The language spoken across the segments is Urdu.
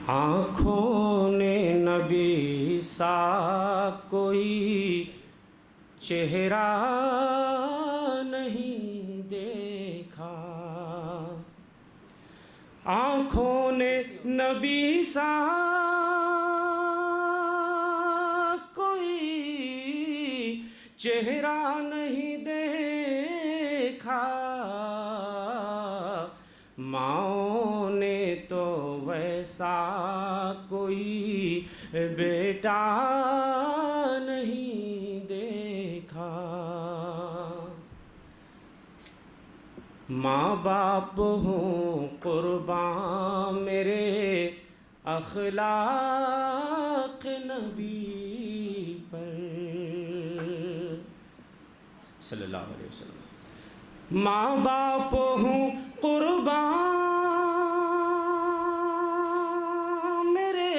آنکھوں نے نبی سا کوئی چہرہ نہیں دیکھا، آنکھوں نے نبی سا کوئی چہرہ نہیں دیکھا، ماؤں نے تو ویسا کوئی بیٹا نہیں دیکھا۔ ماں باپ ہوں قربان میرے اخلاق نبی پر، صلی اللہ علیہ وسلم۔ ماں باپ ہوں قربان میرے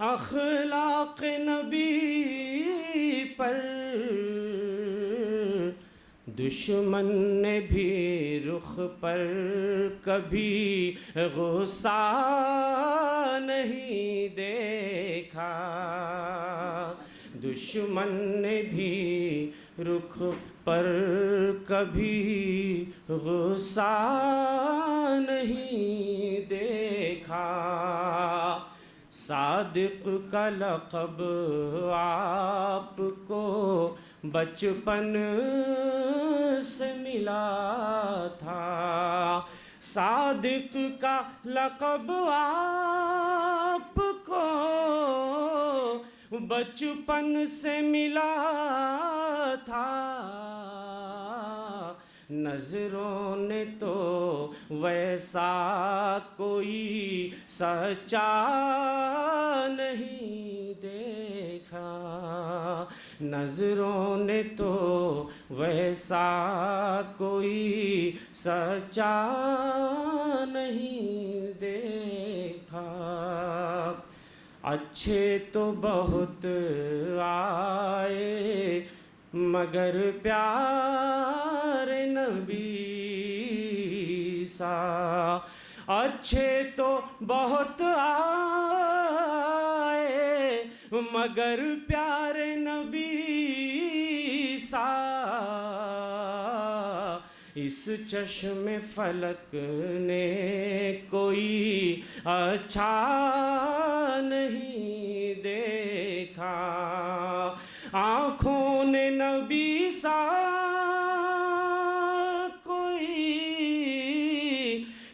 اخلاق نبی پر، دشمن نے بھی رخ پر کبھی غصہ نہیں دیکھا، دشمن نے بھی رخ پر کبھی غصہ نہیں دیکھا۔ صادق کا لقب آپ کو بچپن سے ملا تھا، صادق کا لقب آپ کو بچپن سے ملا تھا، نظروں نے تو ویسا کوئی سچا نہیں دیکھا، نظروں نے تو ویسا کوئی سچا نہیں دیکھا۔ اچھے تو بہت آئے مگر پیار نبی سا، اچھے تو بہت آئے مگر پیار نبی سا، اس چشم فلک نے کوئی اچھا نہیں دیکھا، آنکھوں نے نبی سا کوئی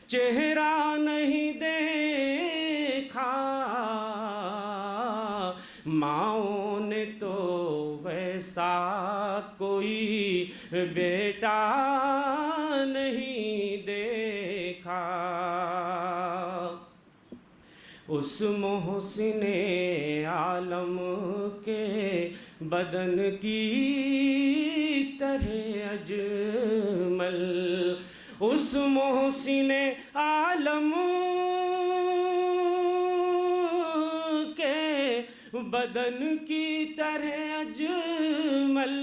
چہرہ نہیں دیکھا، ماؤں نے تو ویسا کوئی بیٹا نہیں دیکھا۔ اس محسن عالم کے بدن کی طرح اجمل، اس محسن عالم کے بدن کی طرح اجمل،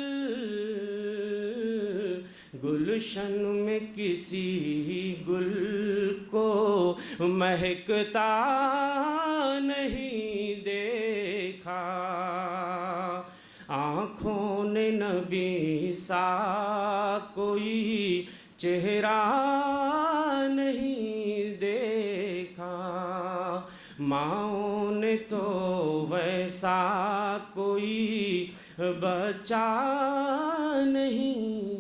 گلشن میں کسی گل کو مہکتا نہیں دیکھا، آنکھوں نے نبی سا کوئی چہرہ نہیں دیکھا، ماؤں نے تو ویسا کوئی بچہ نہیں